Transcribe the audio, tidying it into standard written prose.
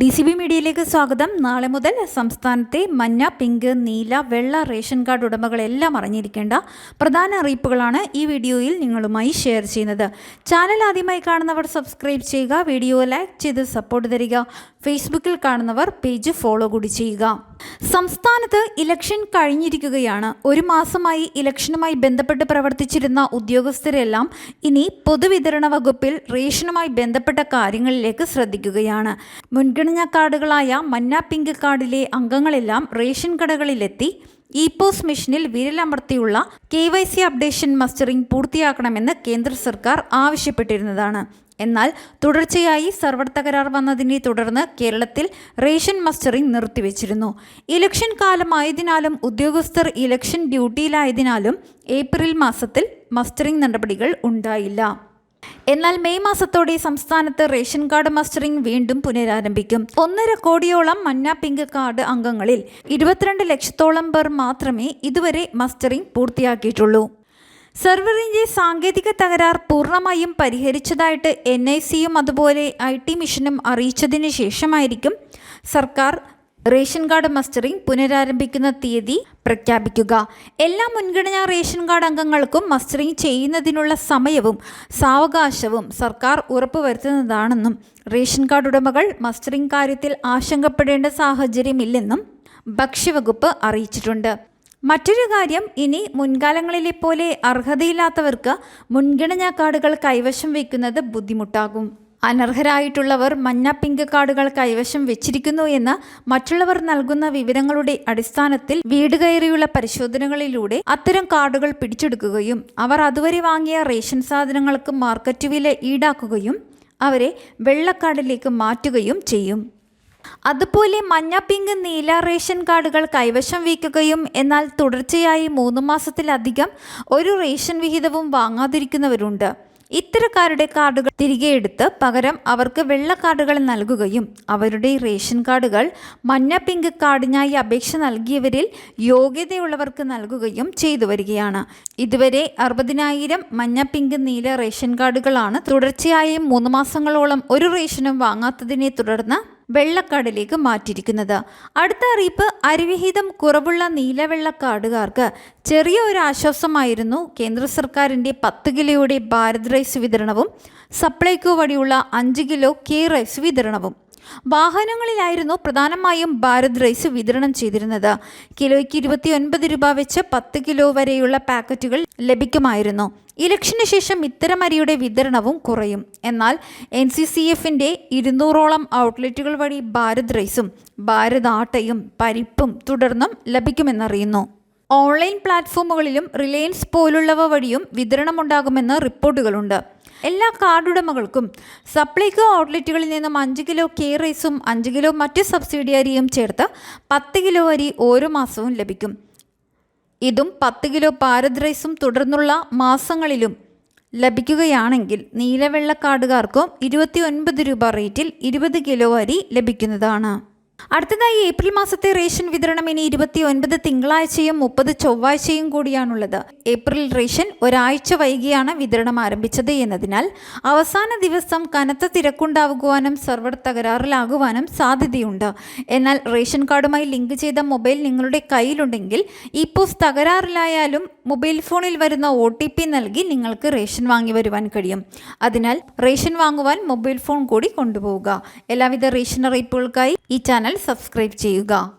DCB മീഡിയയിലേക്ക് സ്വാഗതം. നാളെ മുതൽ സംസ്ഥാനത്തെ മഞ്ഞ, പിങ്ക്, നീല, വെള്ള റേഷൻ കാർഡ് ഉടമകളെല്ലാം അറിഞ്ഞിരിക്കേണ്ട പ്രധാന അറിയിപ്പുകളാണ് ഈ വീഡിയോയിൽ നിങ്ങളുമായി ഷെയർ ചെയ്യുന്നത്. ചാനൽ ആദ്യമായി കാണുന്നവർ സബ്സ്ക്രൈബ് ചെയ്യുക, വീഡിയോ ലൈക്ക് ചെയ്ത് സപ്പോർട്ട് തരിക. ഫേസ്ബുക്കിൽ കാണുന്നവർ പേജ് ഫോളോ കൂടി ചെയ്യുക. സംസ്ഥാനത്ത് ഇലക്ഷൻ കഴിഞ്ഞിരിക്കുകയാണ്. ഒരു മാസമായി ഇലക്ഷനുമായി ബന്ധപ്പെട്ട് പ്രവർത്തിച്ചിരുന്ന ഉദ്യോഗസ്ഥരെല്ലാം ഇനി പൊതുവിതരണ വകുപ്പിൽ റേഷനുമായി ബന്ധപ്പെട്ട കാര്യങ്ങളിലേക്ക് ശ്രദ്ധിക്കുകയാണ്. മുൻഗണനാ കാർഡുകളായ മഞ്ഞ, പിങ്ക് കാർഡിലെ അംഗങ്ങളെല്ലാം റേഷൻ കടകളിലെത്തി ഇപോസ് മെഷീനിൽ വിരലമർത്തിയുള്ള KYC അപ്ഡേഷൻ മസ്റ്ററിംഗ് പൂർത്തിയാക്കണമെന്ന് കേന്ദ്ര സർക്കാർ ആവശ്യപ്പെട്ടിരുന്നതാണ്. എന്നാൽ തുടർച്ചയായി സർവർ തകരാർ വന്നതിനെ തുടർന്ന് കേരളത്തിൽ റേഷൻ മസ്റ്ററിംഗ് നിർത്തിവെച്ചിരുന്നു. ഇലക്ഷൻ കാലമായതിനാലും ഉദ്യോഗസ്ഥർ ഇലക്ഷൻ ഡ്യൂട്ടിയിലായതിനാലും ഏപ്രിൽ മാസത്തിൽ മസ്റ്ററിംഗ് നടപടികൾ ഉണ്ടായില്ല. എന്നാൽ മെയ് മാസത്തോടെ സംസ്ഥാനത്ത് റേഷൻ കാർഡ് മസ്റ്ററിംഗ് വീണ്ടും പുനരാരംഭിക്കും. 1.5 കോടിയോളം മഞ്ഞ, പിങ്ക് കാർഡ് അംഗങ്ങളിൽ 22 ലക്ഷത്തോളം പേർ മാത്രമേ ഇതുവരെ മസ്റ്ററിംഗ് പൂർത്തിയാക്കിയിട്ടുള്ളൂ. സെർവറിൻ്റെ സാങ്കേതിക തകരാർ പൂർണ്ണമായും പരിഹരിച്ചതായിട്ട് NICയും അതുപോലെ IT മിഷനും അറിയിച്ചതിന് ശേഷമായിരിക്കും സർക്കാർ റേഷൻ കാർഡ് മസ്റ്ററിംഗ് പുനരാരംഭിക്കുന്ന തീയതി പ്രഖ്യാപിക്കുക. എല്ലാ മുൻഗണനാ റേഷൻ കാർഡ് അംഗങ്ങൾക്കും മസ്റ്ററിംഗ് ചെയ്യുന്നതിനുള്ള സമയവും സാവകാശവും സർക്കാർ ഉറപ്പുവരുത്തുന്നതാണെന്നും റേഷൻ കാർഡ് ഉടമകൾ മസ്റ്ററിംഗ് കാര്യത്തിൽ ആശങ്കപ്പെടേണ്ട സാഹചര്യമില്ലെന്നും ഭക്ഷ്യവകുപ്പ് അറിയിച്ചിട്ടുണ്ട്. മറ്റൊരു കാര്യം, ഇനി മുൻകാലങ്ങളിലെ പോലെ അർഹതയില്ലാത്തവർക്ക് മുൻഗണനാ കാർഡുകൾ കൈവശം വയ്ക്കുന്നത് ബുദ്ധിമുട്ടാകും. അനർഹരായിട്ടുള്ളവർ മഞ്ഞ, പിങ്ക് കാർഡുകൾ കൈവശം വെച്ചിരിക്കുന്നു എന്ന് മറ്റുള്ളവർ നൽകുന്ന വിവരങ്ങളുടെ അടിസ്ഥാനത്തിൽ വീട് കയറിയുള്ള പരിശോധനകളിലൂടെ അത്തരം കാർഡുകൾ പിടിച്ചെടുക്കുകയും അവർ അതുവരെ വാങ്ങിയ റേഷൻ സാധനങ്ങൾക്ക് മാർക്കറ്റ് വില ഈടാക്കുകയും അവരെ വെള്ളക്കാർഡിലേക്ക് മാറ്റുകയും ചെയ്യും. അതുപോലെ മഞ്ഞ, പിങ്ക്, നീല റേഷൻ കാർഡുകൾ കൈവശം വയ്ക്കുകയും എന്നാൽ തുടർച്ചയായി 3 മാസത്തിലധികം ഒരു റേഷൻ വിഹിതവും വാങ്ങാതിരിക്കുന്നവരുണ്ട്. ഇത്തരക്കാരുടെ കാർഡുകൾ തിരികെ എടുത്ത് പകരം അവർക്ക് വെള്ള കാർഡുകൾ നൽകുകയും അവരുടെ റേഷൻ കാർഡുകൾ മഞ്ഞ, പിങ്ക് കാർഡിനായി അപേക്ഷ നൽകിയവരിൽ യോഗ്യതയുള്ളവർക്ക് നൽകുകയും ചെയ്തു വരികയാണ്. ഇതുവരെ 60,000 മഞ്ഞ, പിങ്ക്, നീല റേഷൻ കാർഡുകളാണ് തുടർച്ചയായി 3 മാസങ്ങളോളം ഒരു റേഷനും വാങ്ങാത്തതിനെ തുടർന്ന് വെള്ളക്കാർഡിലേക്ക് മാറ്റിയിരിക്കുന്നത്. അടുത്ത അറിയിപ്പ്, അരിവിഹിതം കുറവുള്ള നീലവെള്ള കാർഡുകാർക്ക് ചെറിയ ഒരു ആശ്വാസമായിരുന്നു കേന്ദ്ര സർക്കാരിൻ്റെ 10 കിലോയുടെ ഭാരത് റൈസ് വിതരണവും സപ്ലൈകോ വഴിയുള്ള 5 കിലോ റൈസ് വിതരണവും. വാഹനങ്ങളിലായിരുന്നു പ്രധാനമായും ഭാരത് റൈസ് വിതരണം ചെയ്തിരുന്നത്. കിലോയ്ക്ക് 29 രൂപ വെച്ച് 10 കിലോ വരെയുള്ള പാക്കറ്റുകൾ ലഭിക്കുമായിരുന്നു. ഇലക്ഷന് ശേഷം ഇത്തരം അരിയുടെ വിതരണവും കുറയും. എന്നാൽ NCCFൻ്റെ 200ഓളം ഔട്ട്ലെറ്റുകൾ വഴി ഭാരത് റൈസും ഭാരത് ആട്ടയും പരിപ്പും തുടർന്നും ലഭിക്കുമെന്നറിയുന്നു. ഓൺലൈൻ പ്ലാറ്റ്ഫോമുകളിലും റിലയൻസ് പോലുള്ളവ വഴിയും വിതരണമുണ്ടാകുമെന്ന് റിപ്പോർട്ടുകളുണ്ട്. എല്ലാ കാർഡുടമകൾക്കും സപ്ലൈകോ ഔട്ട്ലെറ്റുകളിൽ നിന്നും 5 കിലോ റൈസും 5 കിലോ മറ്റ് സബ്സിഡി അരിയും ചേർത്ത് 10 കിലോ അരി ഓരോ മാസവും ലഭിക്കും. ഇതും 10 കിലോ ഭാരത് റൈസും തുടർന്നുള്ള മാസങ്ങളിലും ലഭിക്കുകയാണെങ്കിൽ നീലവെള്ള കാർഡുകാർക്കും 29 രൂപ റേറ്റിൽ 20 കിലോ അരി ലഭിക്കുന്നതാണ്. അടുത്തതായി ഏപ്രിൽ മാസത്തെ റേഷൻ വിതരണം ഇനി 29 തിങ്കളാഴ്ചയും 30 ചൊവ്വാഴ്ചയും കൂടിയാണുള്ളത്. ഏപ്രിൽ റേഷൻ ഒരാഴ്ച വൈകിയാണ് വിതരണം ആരംഭിച്ചത് എന്നതിനാൽ അവസാന ദിവസം കനത്ത തിരക്കുണ്ടാകുവാനും സർവർ തകരാറിലാകുവാനും സാധ്യതയുണ്ട്. എന്നാൽ റേഷൻ കാർഡുമായി ലിങ്ക് ചെയ്ത മൊബൈൽ നിങ്ങളുടെ കയ്യിലുണ്ടെങ്കിൽ ഇപോസ് തകരാറിലായാലും മൊബൈൽ ഫോണിൽ വരുന്ന OTP നൽകി നിങ്ങൾക്ക് റേഷൻ വാങ്ങി വരുവാൻ കഴിയും. അതിനാൽ റേഷൻ വാങ്ങുവാൻ മൊബൈൽ ഫോൺ കൂടി കൊണ്ടുപോവുക. എല്ലാവിധ റേഷൻ അറിയിപ്പുകൾക്കായി ഈ ചാനൽ സബ്സ്ക്രൈബ് ചെയ്യുക.